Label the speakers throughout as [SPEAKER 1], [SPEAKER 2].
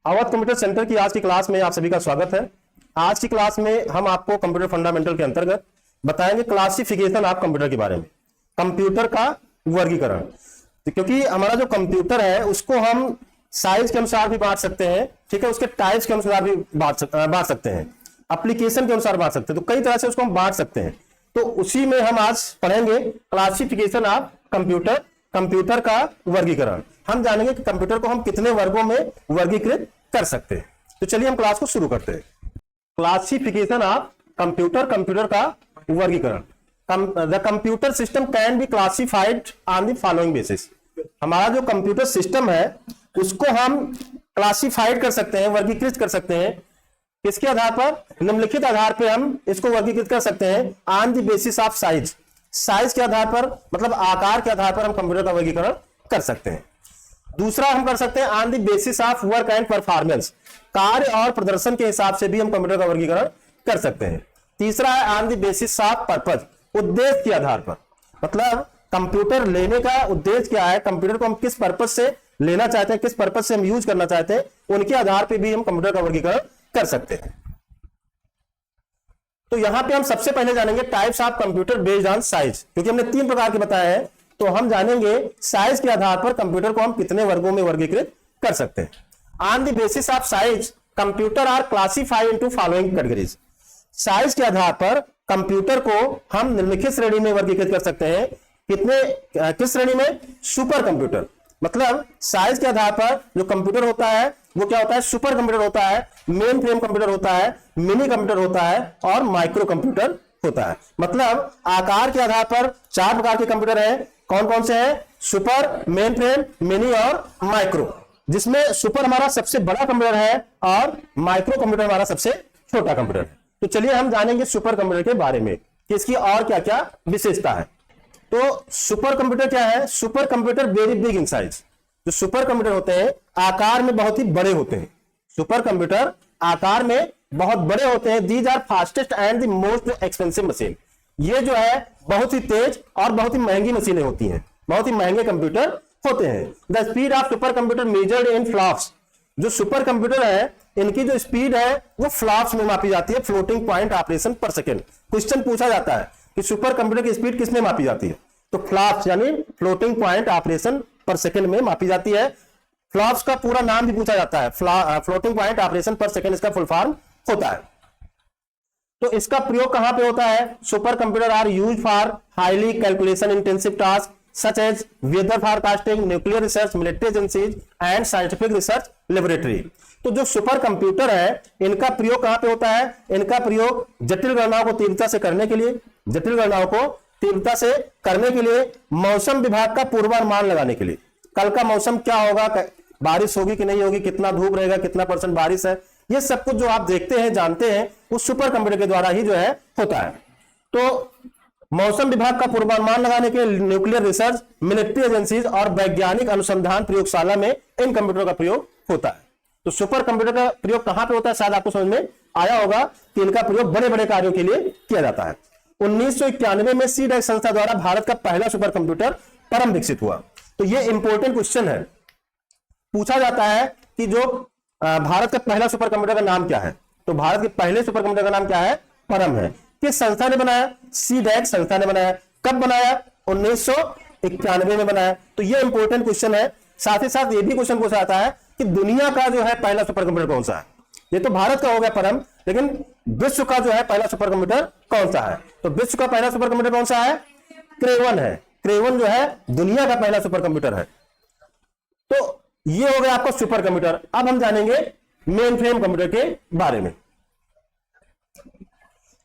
[SPEAKER 1] Awadh computer centre की आज की क्लास में आप सभी का स्वागत है। आज की क्लास में हम आपको कंप्यूटर फंडामेंटल के अंतर्गत बताएंगे क्लासिफिकेशन ऑफ कंप्यूटर के बारे में, कंप्यूटर का वर्गीकरण। क्योंकि हमारा जो कंप्यूटर है उसको हम साइज के अनुसार भी बांट सकते हैं, ठीक है, उसके टाइप्स के अनुसार भी बांट सकते हैं, एप्लीकेशन के अनुसार बांट सकते हैं, तो कई तरह से उसको हम बांट सकते हैं। तो उसी में हम आज पढ़ेंगे क्लासिफिकेशन ऑफ कंप्यूटर, कंप्यूटर का वर्गीकरण। हम जानेंगे कि कंप्यूटर को हम कितने वर्गों में वर्गीकृत कर सकते हैं। तो चलिए हम क्लास को शुरू करते हैं। क्लासिफिकेशन ऑफ कंप्यूटर, कंप्यूटर का वर्गीकरण। The computer system can be classified on the following basis. हमारा जो कंप्यूटर सिस्टम है उसको हम क्लासिफाइड कर सकते हैं, वर्गीकृत कर सकते हैं। किसके आधार पर? निम्नलिखित आधार पर हम इसको वर्गीकृत कर सकते हैं। On the basis of size, size के आधार पर, मतलब आकार के आधार पर हम कंप्यूटर का वर्गीकरण कर सकते हैं। दूसरा हम कर सकते हैं on the basis of work and performance, कार्य और प्रदर्शन के हिसाब से भी हम कंप्यूटर का वर्गीकरण कर सकते हैं। तीसरा है on the basis of purpose, उद्देश्य के आधार पर, मतलब कंप्यूटर लेने का उद्देश्य क्या है, कंप्यूटर को हम किस पर्पज से लेना चाहते हैं, किस पर्पज से हम यूज करना चाहते हैं, उनके आधार पर भी हम कंप्यूटर का वर्गीकरण कर सकते हैं। तो यहां पे हम सबसे पहले जानेंगे types of computer based on size, क्योंकि हमने 3 प्रकार के बताए हैं। तो हम जानेंगे साइज के आधार पर कंप्यूटर को हम कितने वर्गों में वर्गीकृत कर सकते हैं। On the basis of size computer are classified into following categories. Size के आधार पर कंप्यूटर को हम निम्नलिखित श्रेणी में वर्गीकृत कर सकते हैं। किस श्रेणी में? सुपर कंप्यूटर, मतलब साइज के आधार पर जो कंप्यूटर होता है वो क्या होता है? सुपर कंप्यूटर होता है, मेन फ्रेम कंप्यूटर होता है, मिनी कंप्यूटर होता है और माइक्रो कंप्यूटर होता है। मतलब आकार के आधार पर 4 प्रकार के कंप्यूटर हैं। कौन कौन से हैं? सुपर, मेन फ्रेम, मिनी और माइक्रो, जिसमें सुपर हमारा सबसे बड़ा कंप्यूटर है और माइक्रो कंप्यूटर हमारा सबसे छोटा कंप्यूटर है। तो चलिए हम जानेंगे सुपर कंप्यूटर के बारे में कि इसकी और क्या क्या विशेषता है। तो सुपर कंप्यूटर क्या है? Super computer very big in size. जो सुपर कंप्यूटर होते हैं आकार में बहुत ही बड़े होते हैं। सुपर कंप्यूटर आकार में बहुत बड़े होते हैं। These are fastest and the most expensive machine. ये जो है बहुत ही तेज और बहुत ही महंगी मशीनें होती हैं, बहुत ही महंगे कंप्यूटर होते हैं। The speed of super computer measured in flops. जो सुपर कंप्यूटर है इनकी जो स्पीड है वो फ्लॉप्स में मापी जाती है, floating point operation per second. Question पूछा जाता है कि सुपर कंप्यूटर की स्पीड किसमें मापी जाती है, तो फ्लॉप्स यानी floating point operation per second में मापी जाती है। फ्लॉप्स का पूरा नाम भी पूछा जाता है, floating point operation per second इसका फुल फॉर्म होता है। तो इसका प्रयोग कहां पे होता है? Super computer are use for highly calculation intensive task such as weather forecasting, nuclear research, military agencies and scientific research laboratory. तो जो सुपर कंप्यूटर है इनका प्रयोग कहां पे होता है? इनका प्रयोग जटिल गणनाओं को तीव्रता से करने के लिए, जटिल गणनाओं को तीव्रता से करने के लिए, मौसम विभाग का पूर्वानुमान लगाने के लिए, कल का मौसम क्या होगा, बारिश होगी कि नहीं होगी, कितना धूप रहेगा, कितना % बारिश है, ये सब कुछ जो आप देखते हैं, जानते हैं, उस सुपर कंप्यूटर के द्वारा ही जो है होता है। तो मौसम विभाग का पूर्वानुमान लगाने के लिए न्यूक्लियर रिसर्च, मिलिट्री एजेंसीज और वैज्ञानिक अनुसंधान प्रयोगशाला में इन कंप्यूटर का प्रयोग होता है। तो सुपर कंप्यूटर का प्रयोग कहां पे होता है? शायद आपको समझ में आया होगा कि इनका प्रयोग बड़े बड़े कार्यों के लिए किया जाता है। 1991 में सीडैक संस्था द्वारा भारत का पहला सुपर कंप्यूटर परम विकसित हुआ। तो ये इंपॉर्टेंट क्वेश्चन है, पूछा जाता है कि जो भारत का पहला सुपर कंप्यूटर का नाम क्या है? तो भारत के पहले सुपर कंप्यूटर का नाम क्या है? परम है। किस संस्था ने बनाया? सीडैक संस्था ने बनाया। कब बनाया? 1991 में बनाया। तो ये इंपॉर्टेंट क्वेश्चन है। साथ ही साथ ये भी क्वेश्चन पूछा जाता है कि दुनिया का जो है पहला सुपर कंप्यूटर कौन सा है? ये तो भारत का हो गया परम, लेकिन विश्व का जो है पहला सुपर कंप्यूटर कौन सा है? तो विश्व का पहला सुपर कंप्यूटर कौन सा है? क्रेवन है। क्रेवन जो है दुनिया का पहला सुपर कंप्यूटर है। तो ये हो गया आपका सुपर कंप्यूटर। अब हम जानेंगे मेन फ्रेम कंप्यूटर के बारे में।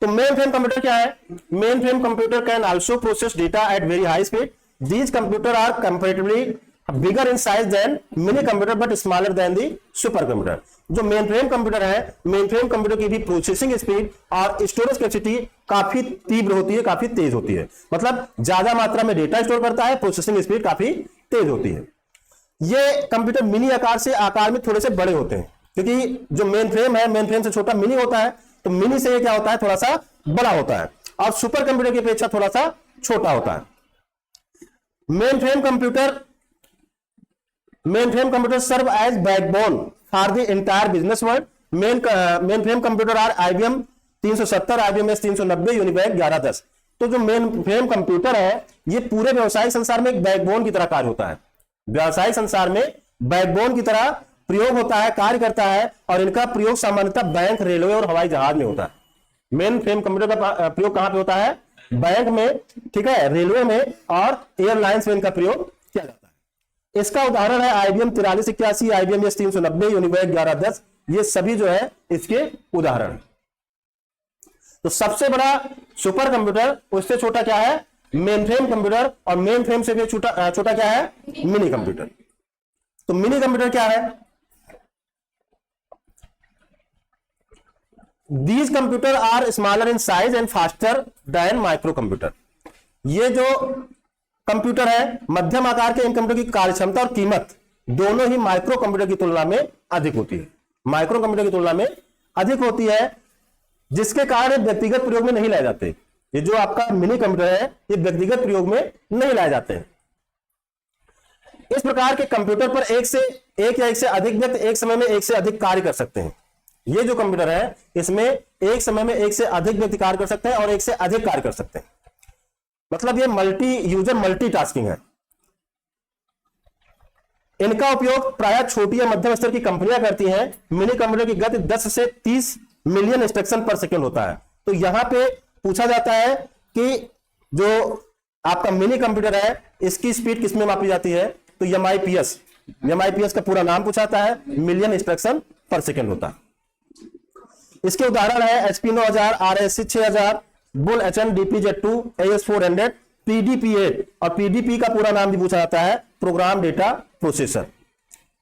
[SPEAKER 1] तो मेन फ्रेम कंप्यूटर क्या है? Main frame computer can also process data at very high speed. These computer are comparatively bigger in size than mini computer but smaller than the super computer. जो main frame computer है, main frame computer की भी processing speed और storage capacity काफी तीव्र होती है, काफी तेज होती है। मतलब ज्यादा मात्रा में डेटा स्टोर करता है, प्रोसेसिंग स्पीड काफी तेज होती है। ये कंप्यूटर मिनी आकार से आकार में थोड़े से बड़े होते हैं, क्योंकि जो मेन फ्रेम है, मेन फ्रेम से छोटा मिनी होता है, तो मिनी से ये क्या होता है? थोड़ा सा बड़ा होता है और सुपर कंप्यूटर की अपेक्षा थोड़ा सा छोटा होता है। Main frame computer serve as backbone for the entire business world. Main frame computer are IBM 370, IBM S 390, Univac 1110। तो जो मेन फ्रेम कंप्यूटर है ये पूरे व्यवसायिक संसार में एक बैकबोन की तरह कार्य होता है। व्यवसायिक संसार में बैकबोन की तरह प्रयोग होता है, कार्य करता है, और इनका प्रयोग सामान्यतः बैंक, रेलवे और हवाई जहाज में होता है। मेन फ्रेम कंप्यूटर का प्रयोग कहां पे होता है? बैंक में, ठीक है, रेलवे में और एयरलाइंस में इनका प्रयोग किया जाता है। इसका उदाहरण है IBM 4381, IBM S 390, यूनिवैक 1110। ये सभी जो है इसके उदाहरण। तो सबसे बड़ा सुपर कंप्यूटर, उससे छोटा क्या है? मेन फ्रेम कंप्यूटर, और मेन फ्रेम से भी छोटा क्या है? Mini computer. तो मिनी कंप्यूटर क्या है? These computer are smaller in size and faster than micro computer. ये जो कंप्यूटर है मध्यम आकार के इन कंप्यूटर की कार्यक्षमता और कीमत दोनों ही माइक्रो कंप्यूटर की तुलना में अधिक होती है। माइक्रो कंप्यूटर की तुलना में अधिक होती है, जिसके कारण व्यक्तिगत प्रयोग में नहीं लाए जाते। ये जो आपका मिनी कंप्यूटर है ये व्यक्तिगत प्रयोग में नहीं लाए जाते हैं। इस प्रकार के कंप्यूटर पर एक या एक से अधिक व्यक्ति एक समय में एक से अधिक कार्य कर सकते हैं। ये जो कंप्यूटर है इसमें एक समय में एक से अधिक व्यक्ति कार्य कर सकते हैं और एक से अधिक कार्य कर सकते हैं। मतलब ये मल्टी यूजर मल्टीटास्किंग है। इनका उपयोग प्रायः छोटी या मध्यम स्तर की कंपनियां करती हैं। मिनी कंप्यूटर की गति 10 से 30 मिलियन इंस्ट्रक्शन पर सेकंड होता है। तो यहां पे पूछा जाता है कि जो आपका मिनी कंप्यूटर है इसकी स्पीड किसमें मापी जाती है? तो MIPS का पूरा नाम पूछाता है, मिलियन इंस्ट्रक्शन पर सेकंड होता है। इसके उदाहरण है HP 9000, RSC 6000, bull HN DPZ2, AS400, PDP-8, और PDP का पूरा नाम भी पूछा जाता है, प्रोग्राम डेटा प्रोसेसर।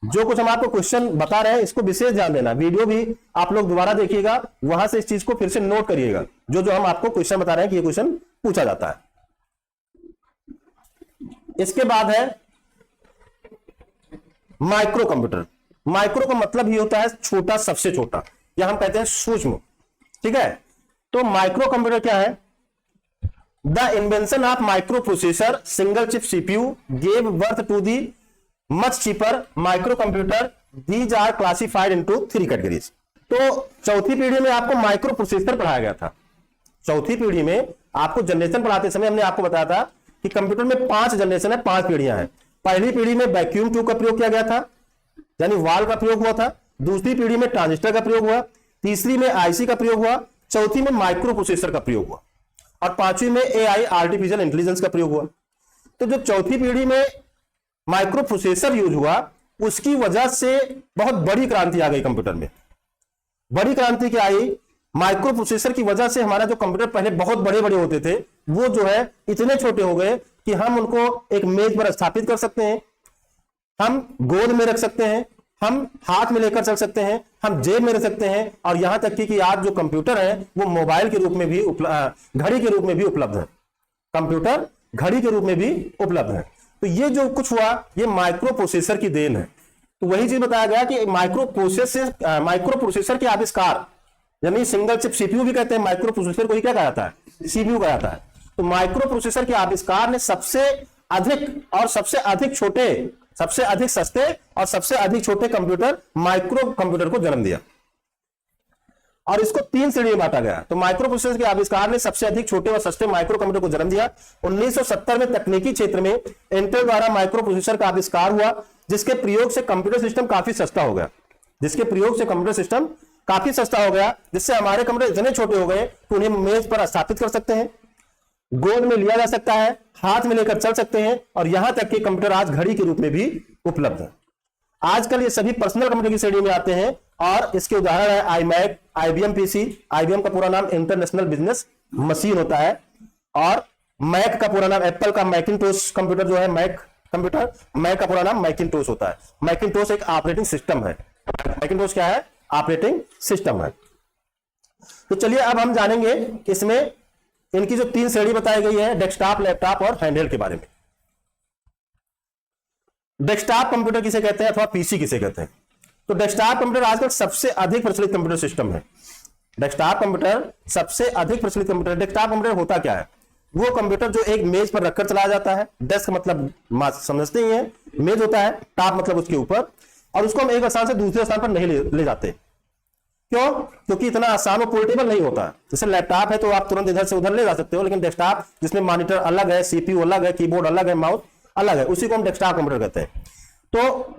[SPEAKER 1] जो कुछ हम आपको क्वेश्चन बता रहे हैं इसको विशेष ध्यान देना। वीडियो भी आप लोग दोबारा देखिएगा, वहां से इस चीज को फिर से नोट करिएगा, जो हम आपको क्वेश्चन बता रहे हैं कि ये क्वेश्चन पूछा जाता है। इसके बाद है माइक्रो कंप्यूटर। माइक्रो का मतलब ही होता है छोटा, सबसे छोटा, या हम कहते हैं सूक्ष्म। ठीक है, तो माइक्रो कंप्यूटर क्या है? The invention of micro processor single chip CPU gave birth to the much cheaper micro computer. These are classified into 3 categories. तो चौथी पीढ़ी में आपको माइक्रो प्रोसेसर पढ़ाया गया था। चौथी पीढ़ी में आपको जनरेशन पढ़ाते समय हमने आपको बताया था कि कंप्यूटर में 5 जनरेशन है, 5 पीढ़ियां हैं। पहली पीढ़ी में वैक्यूम ट्यूब का प्रयोग किया गया था, यानी वाल्व का प्रयोग हुआ था। दूसरी पीढ़ी में ट्रांजिस्टर का प्रयोग हुआ। तीसरी में IC का प्रयोग हुआ। चौथी में माइक्रो प्रोसेसर का प्रयोग हुआ, और पांचवी में AI आर्टिफिशियल इंटेलिजेंस का प्रयोग हुआ। तो जो चौथी पीढ़ी में माइक्रो प्रोसेसर यूज हुआ उसकी वजह से बहुत बड़ी क्रांति आ गई कंप्यूटर में। बड़ी क्रांति क्या आई? माइक्रो प्रोसेसर की वजह से हमारा जो कंप्यूटर पहले बहुत बड़े बड़े होते थे वो जो है इतने छोटे हो गए कि हम उनको एक मेज पर स्थापित कर सकते हैं, हम गोद में रख सकते हैं, हम हाथ में लेकर चल सकते हैं, हम जेब में रख सकते हैं, और यहां तक कि आज जो कंप्यूटर है वो मोबाइल के रूप में भी घड़ी के रूप में भी उपलब्ध है। कंप्यूटर घड़ी के रूप में भी उपलब्ध है। तो ये जो कुछ हुआ ये माइक्रो प्रोसेसर की देन है। तो वही चीज बताया गया कि माइक्रो प्रोसेसर के आविष्कार, यानी सिंगल चिप CPU भी कहते हैं, माइक्रो प्रोसेसर को ही क्या कहा जाता है? CPU कहा जाता है। तो माइक्रो प्रोसेसर के आविष्कार ने सबसे अधिक और सबसे अधिक छोटे, सबसे अधिक सस्ते और सबसे अधिक छोटे कंप्यूटर माइक्रो कंप्यूटर को जन्म दिया, और इसको 3 श्रेणी में बांटा गया। तो माइक्रो प्रोसेसर के आविष्कार ने सबसे अधिक छोटे और सस्ते माइक्रो कंप्यूटर को जन्म दिया। 1970 में तकनीकी क्षेत्र में इंटेल द्वारा माइक्रो प्रोसेसर का आविष्कार हुआ, जिसके प्रयोग से कंप्यूटर सिस्टम काफी सस्ता हो गया। जिससे हमारे कंप्यूटर इतने छोटे हो गए कि उन्हें मेज पर स्थापित कर सकते हैं, गोद में लिया जा सकता है, हाथ में लेकर चल सकते हैं, और यहां तक कि कंप्यूटर आज घड़ी के रूप में भी उपलब्ध है। आजकल ये सभी पर्सनल कंप्यूटर की श्रेणी में आते हैं, और इसके उदाहरण है iMac, IBM PC। IBM का पूरा नाम इंटरनेशनल बिजनेस मशीन होता है, और मैक का पूरा नाम, एप्पल का मैकिंटोश कंप्यूटर जो है मैक कंप्यूटर, मैक का पूरा नाम मैकिंटोश होता है। मैकिंटोश एक ऑपरेटिंग सिस्टम है। मैकिंटोश क्या है? ऑपरेटिंग सिस्टम है। तो चलिए अब हम जानेंगे इसमें इनकी जो 3 श्रेणी बताई गई है, डेस्कटॉप, लैपटॉप और हैंडहेल्ड के बारे में। डेस्कटॉप कंप्यूटर किसे कहते हैं अथवा PC किसे कहते हैं? तो डेस्कटॉप कंप्यूटर आजकल सबसे अधिक प्रचलित कंप्यूटर सिस्टम है। डेस्कटॉप कंप्यूटर सबसे अधिक प्रचलित कंप्यूटर। डेस्कटॉप कंप्यूटर होता क्या है? वो कंप्यूटर जो एक मेज पर रखकर चलाया जाता है। डेस्क मतलब समझते ही हैं, मेज होता है, टॉप मतलब उसके ऊपर। और उसको हम एक स्थान से दूसरे स्थान पर नहीं ले जाते। क्यों? क्योंकि इतना आसान और पोर्टेबल नहीं होता। जैसे लैपटॉप है तो आप तुरंत इधर से उधर ले जा सकते हो, लेकिन डेस्कटॉप जिसमें मॉनिटर अलग है, सीपीयू अलग है, कीबोर्ड अलग है, माउस अलग है, उसी को हम डेस्कटॉप कंप्यूटर कहते हैं। तो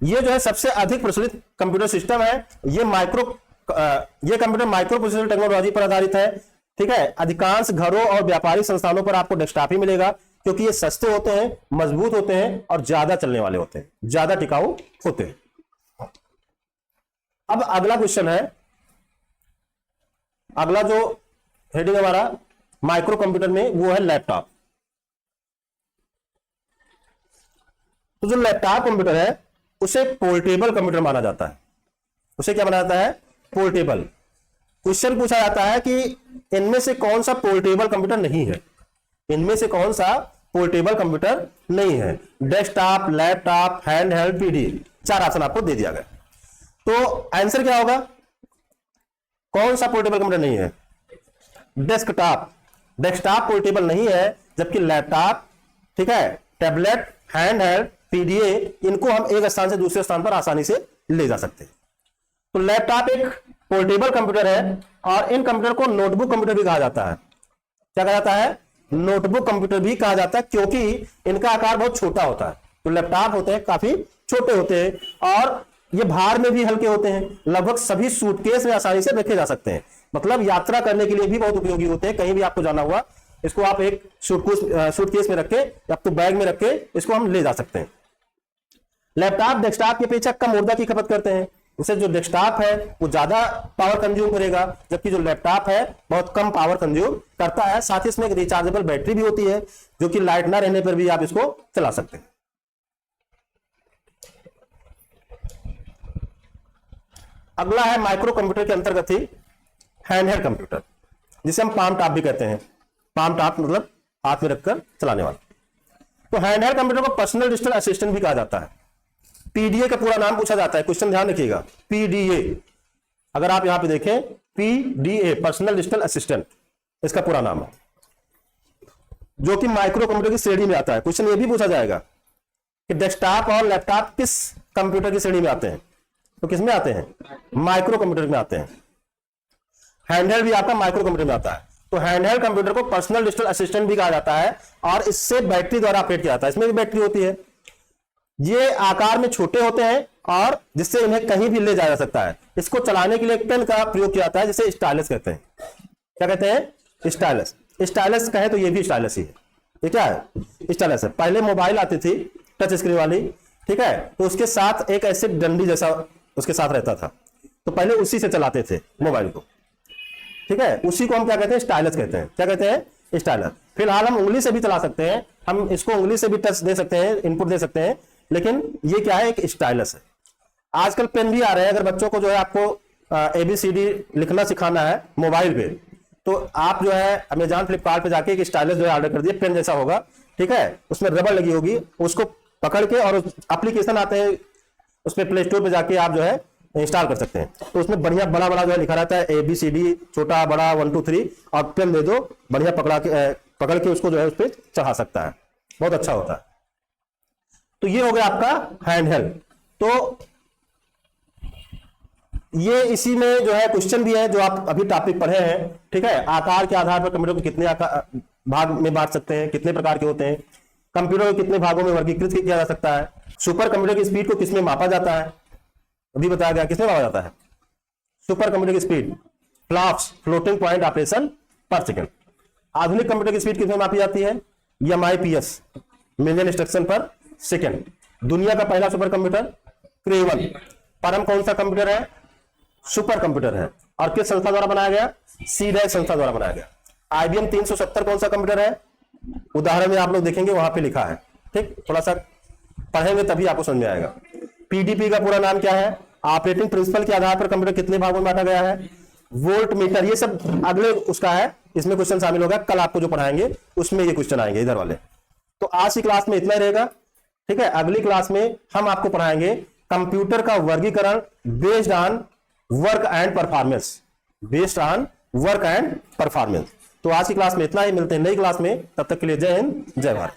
[SPEAKER 1] ये जो है सबसे अधिक प्रचलित कंप्यूटर सिस्टम है। ये कंप्यूटर माइक्रो प्रोसेसर टेक्नोलॉजी पर आधारित है। ठीक है, अधिकांश घरों और व्यापारिक संस्थानों पर आपको डेस्कटॉप ही मिलेगा, क्योंकि ये सस्ते होते हैं, मजबूत होते हैं और ज्यादा चलने वाले होते हैं, ज्यादा टिकाऊ होते हैं। अब अगला क्वेश्चन है, अगला जो हेडिंग हमारा माइक्रो कंप्यूटर में वो है लैपटॉप। तो जो लैपटॉप कंप्यूटर है उसे पोर्टेबल कंप्यूटर माना जाता है। उसे क्या माना जाता है? पोर्टेबल। क्वेश्चन पूछा जाता है कि इनमें से कौन सा पोर्टेबल कंप्यूटर नहीं है, इनमें से कौन सा पोर्टेबल कंप्यूटर नहीं है। Desktop, laptop, hand held, PD, 4 option आपको दे दिया गया। तो आंसर क्या होगा? कौन सा पोर्टेबल कंप्यूटर नहीं है? डेस्कटॉप। डेस्कटॉप पोर्टेबल नहीं है, जबकि लैपटॉप, ठीक है, टैबलेट, हैंड हेल्ड, पीडीए, इनको हम एक स्थान से दूसरे स्थान पर आसानी से ले जा सकते हैं। तो लैपटॉप एक पोर्टेबल कंप्यूटर है और इन कंप्यूटर को नोटबुक कंप्यूटर भी कहा जाता है। क्या कहा जाता है? नोटबुक कंप्यूटर भी कहा जाता है, क्योंकि इनका आकार बहुत छोटा होता है। तो लैपटॉप होते हैं काफी छोटे होते हैं और ये भार में भी हल्के होते हैं। लगभग सभी सूटकेस में आसानी से रखे जा सकते हैं, मतलब यात्रा करने के लिए भी बहुत उपयोगी होते हैं। कहीं भी आपको जाना हुआ, इसको आप एक सूटकेस में रख के या तो बैग में रख के इसको हम ले जा सकते हैं। लैपटॉप डेस्कटॉप की अपेक्षा कम ऊर्जा की खपत करते हैं। जैसे जो डेस्कटॉप है वो ज्यादा पावर कंज्यूम करेगा, जबकि जो लैपटॉप है बहुत कम पावर कंज्यूम करता है। साथ ही इसमें एक रिचार्जेबल बैटरी भी होती है, जो कि लाइट ना रहने पर भी आप इसको चला सकते हैं। अगला है माइक्रो कंप्यूटर के अंतर्गत ही हैंडहेल्ड कंप्यूटर, जिसे हम पाम टॉप भी कहते हैं। पाम टॉप मतलब हाथ में रखकर चलाने वाला। तो हैंडहेल्ड कंप्यूटर को पर्सनल डिजिटल असिस्टेंट भी कहा जाता है। पीडीए का पूरा नाम पूछा जाता है, क्वेश्चन ध्यान रखिएगा। पीडीए, अगर आप यहां पे देखें, पीडीए पर्सनल डिजिटल असिस्टेंट इसका पूरा नाम है, जो कि माइक्रो कंप्यूटर की श्रेणी में आता है। क्वेश्चन ये भी पूछा जाएगा कि डेस्कटॉप और लैपटॉप किस कंप्यूटर की श्रेणी में आते हैं? तो किस में आते हैं? माइक्रो कंप्यूटर में आते हैं। हैंडहेल्ड भी आपका माइक्रो कंप्यूटर में आता है। तो हैंडहेल्ड कंप्यूटर को पर्सनल डिजिटल असिस्टेंट भी कहा जाता है और इससे बैटरी द्वारा ऑपरेट किया जाता है। इसमें भी बैटरी होती है। ये आकार में छोटे होते हैं और जिससे इन्हें कहीं भी ले जाया जा सकता है। इसको चलाने के लिए एक पेन का प्रयोग किया जाता है, जिसे स्टाइलस कहते हैं। क्या कहते हैं? स्टाइलस। स्टाइलस कहे तो ये भी स्टाइलस ही है। ये क्या है? स्टाइलस है। पहले मोबाइल आती थी टच स्क्रीन वाली, ठीक है, तो उसके साथ एक ऐसे डंडी जैसा उसके साथ रहता था, तो पहले उसी से चलाते थे मोबाइल को, ठीक है। उसी को हम क्या कहते हैं? स्टाइलस कहते हैं। क्या कहते हैं? स्टाइलस। फिलहाल हम उंगली से भी चला सकते हैं, हम इसको उंगली से भी टच दे सकते हैं, इनपुट दे सकते हैं, लेकिन ये क्या है? एक स्टाइलस है। आजकल पेन भी आ रहे हैं। अगर बच्चों को जो है आपको ABCD लिखना सिखाना है मोबाइल पे, तो आप जो है अमेजॉन फ्लिपकार्ट पे जाके एक स्टाइलस जो है ऑर्डर कर दिए, पेन जैसा होगा, ठीक है, उसमें रबड़ लगी होगी, उसको पकड़ के और एप्लीकेशन आते हैं, उसमें प्ले स्टोर पे जाके आप जो है इंस्टॉल कर सकते हैं। तो उसमें बढ़िया बड़ा बड़ा जो है लिखा रहता है ABCD, छोटा बड़ा 1 2 3, और पेन दे दो, बढ़िया पकड़ के उसको जो है उस पर चढ़ा सकता है, बहुत अच्छा होता है। तो ये हो गया आपका हैंडहेल्ड। तो ये इसी में जो है क्वेश्चन भी है जो आप अभी टॉपिक पढ़े हैं, ठीक है। आकार के आधार पर कंप्यूटर को कितने भाग में बांट सकते हैं, कितने प्रकार के होते हैं, कंप्यूटर को कितने भागों में वर्गीकृत किया जा सकता है, सुपर कंप्यूटर की स्पीड को किसमें मापा जाता है, अभी बताया गया किसमें मापा जाता है। सुपर कंप्यूटर की speed flops, floating point operation पर सेकंड। आधुनिक कंप्यूटर की स्पीड किसमें मापी जाती है? MIPS, मिलियन इंस्ट्रक्शन पर सेकंड। दुनिया का पहला सुपर कंप्यूटर क्रेवन। परम कौन सा कंप्यूटर है? सुपर कंप्यूटर है। और किस संस्था द्वारा बनाया गया? CDEC संस्था द्वारा बनाया गया। IBM 370 कौन सा कंप्यूटर है? उदाहरण में आप लोग देखेंगे वहां पे लिखा है, ठीक, थोड़ा सा पढ़ेंगे तभी आपको समझ में आएगा। PDP का पूरा नाम क्या है? ऑपरेटिंग प्रिंसिपल के आधार पर कंप्यूटर कितने भागों में बांटा गया है? Volt meter. ये सब अगले उसका है, इसमें क्वेश्चन शामिल होगा, कल आपको जो पढ़ाएंगे उसमें ये क्वेश्चन आएंगे इधर वाले। तो आज की क्लास में इतना ही रहेगा, ठीक है। अगली क्लास में हम आपको पढ़ाएंगे कंप्यूटर का वर्गीकरण based on work and performance, based on work and performance. तो आज की क्लास में इतना ही, मिलते हैं नई क्लास में, तब तक के लिए जय हिंद, जय भारत।